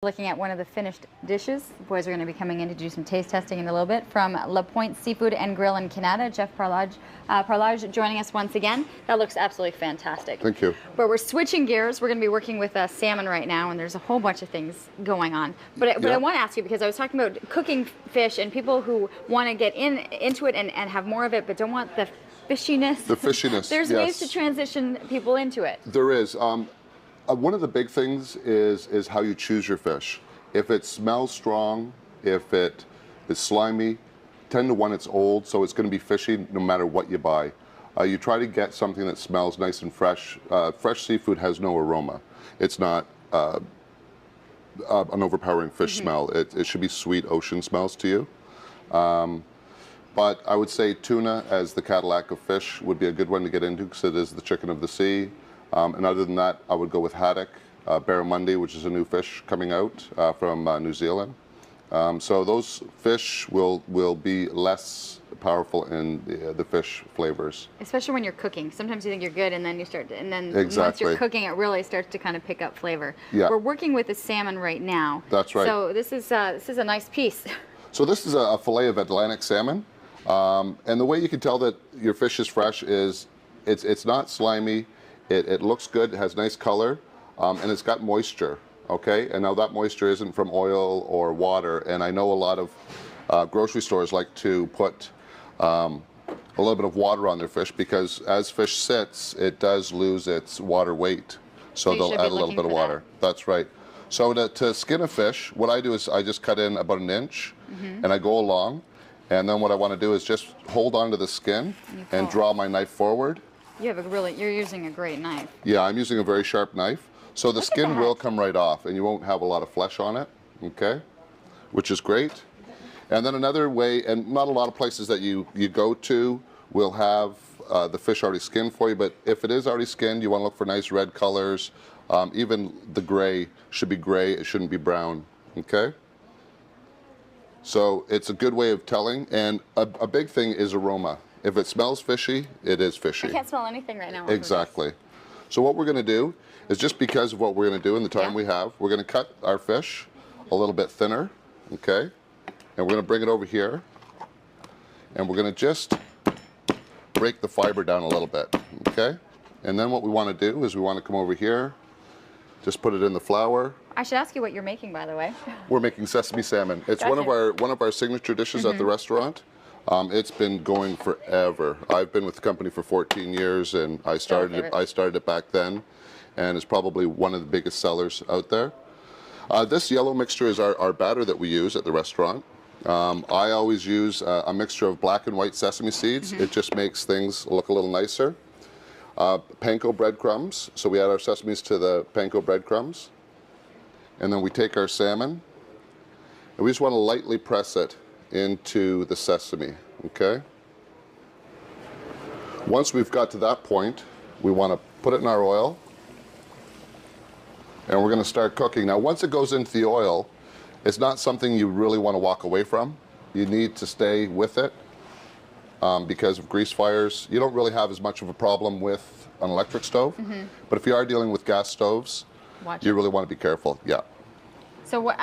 Looking at one of the finished dishes. The boys are going to be coming in to do some taste testing in a little bit. From Lapointe Seafood and Grill in Canada, Jeff Parlage joining us once again. That looks absolutely fantastic. Thank you. But we're switching gears. We're going to be working with salmon right now, and there's a whole bunch of things going on. But I want to ask you, because I was talking about cooking fish and people who want to get into it and have more of it, but don't want the fishiness. The fishiness, There's ways to transition people into it. There is. One of the big things is how you choose your fish. If it smells strong, if it is slimy, 10 to 1 it's old, so it's going to be fishy no matter what you buy. You try to get something that smells nice and fresh. Fresh seafood has no aroma. It's not an overpowering fish smell. It should be sweet ocean smells to you. But I would say tuna as the Cadillac of fish would be a good one to get into because it is the chicken of the sea. And other than that, I would go with haddock, barramundi, which is a new fish coming out from New Zealand. So those fish will be less powerful in the fish flavors. Especially when you're cooking. Sometimes you think you're good, and then you start, and then Exactly. once you're cooking, it really starts to kind of pick up flavor. Yeah. We're working with the salmon right now. That's right. So this is a nice piece. So this is a fillet of Atlantic salmon, and the way you can tell that your fish is fresh is it's not slimy. It looks good, it has nice color, and it's got moisture, okay? And now that moisture isn't from oil or water, and I know a lot of grocery stores like to put a little bit of water on their fish because as fish sits, it does lose its water weight. So they'll add a little bit of water. That's right. So to skin a fish, what I do is I just cut in about 1 inch, and I go along, and then what I want to do is just hold onto the skin and draw my knife forward. You're using a great knife. Yeah, I'm using a very sharp knife. So the skin will come right off and you won't have a lot of flesh on it, okay? Which is great. And then another way, and not a lot of places that you go to will have the fish already skinned for you, but if it is already skinned, you want to look for nice red colors. Even the gray should be gray, it shouldn't be brown, okay? So it's a good way of telling, and a big thing is aroma. If it smells fishy, it is fishy. I can't smell anything right now. Exactly. So what we're going to do is, just because of what we're going to do in the time we have, we're going to cut our fish a little bit thinner, okay? And we're going to bring it over here, and we're going to just break the fiber down a little bit, okay? And then what we want to do is we want to come over here, just put it in the flour. I should ask you what you're making, by the way. We're making sesame salmon. It's one of our signature dishes at the restaurant. It's been going forever. I've been with the company for 14 years, and I started it back then, and it's probably one of the biggest sellers out there. This yellow mixture is our batter that we use at the restaurant. I always use a mixture of black and white sesame seeds. It just makes things look a little nicer. Panko breadcrumbs, so we add our sesames to the panko breadcrumbs. And then we take our salmon, and we just want to lightly press it into the sesame, okay? Once we've got to that point, we want to put it in our oil, and we're going to start cooking. Now, once it goes into the oil, it's not something you really want to walk away from. You need to stay with it because of grease fires. You don't really have as much of a problem with an electric stove, but if you are dealing with gas stoves, you really want to be careful, yeah. So what,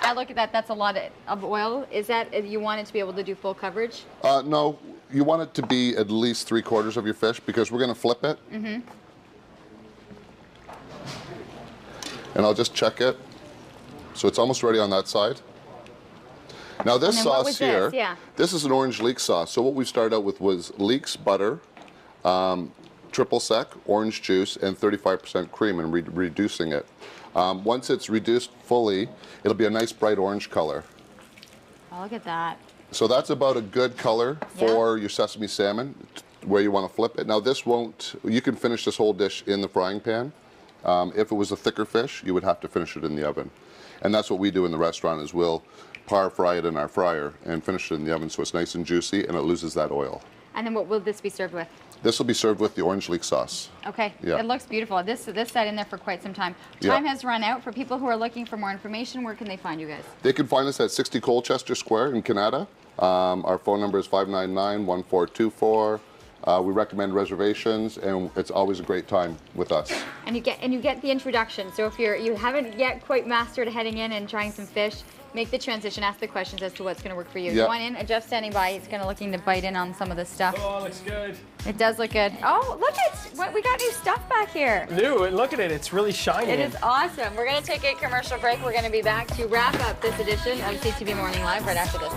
I look at that, that's a lot of oil. Is that, you want it to be able to do full coverage? No, you want it to be at least 3/4 of your fish because we're going to flip it. And I'll just check it. So it's almost ready on that side. Now this sauce here, this is an orange leek sauce. So what we started out with was leeks, butter, triple sec, orange juice, and 35% cream, and reducing it. Once it's reduced fully, it'll be a nice bright orange color. Oh, look at that. So that's about a good color for your sesame salmon, where you want to flip it. Now this won't, you can finish this whole dish in the frying pan. If it was a thicker fish, you would have to finish it in the oven. And that's what we do in the restaurant, is we'll par fry it in our fryer and finish it in the oven so it's nice and juicy and it loses that oil. And then what will this be served with? This will be served with the orange leek sauce. Okay, it looks beautiful. This sat in there for quite some time. Time has run out. For people who are looking for more information, where can they find you guys? They can find us at 60 Colchester Square in Canada. Our phone number is 599-1424. We recommend reservations, and it's always a great time with us. And you get the introduction. So if you haven't yet quite mastered heading in and trying some fish, make the transition, ask the questions as to what's going to work for you. Yep. Go on in. Jeff's standing by. He's kind of looking to bite in on some of this stuff. Oh, it looks good. It does look good. Oh, look at what we got new stuff back here. New, look at it. It's really shiny. It is awesome. We're going to take a commercial break. We're going to be back to wrap up this edition of CTV Morning Live right after this.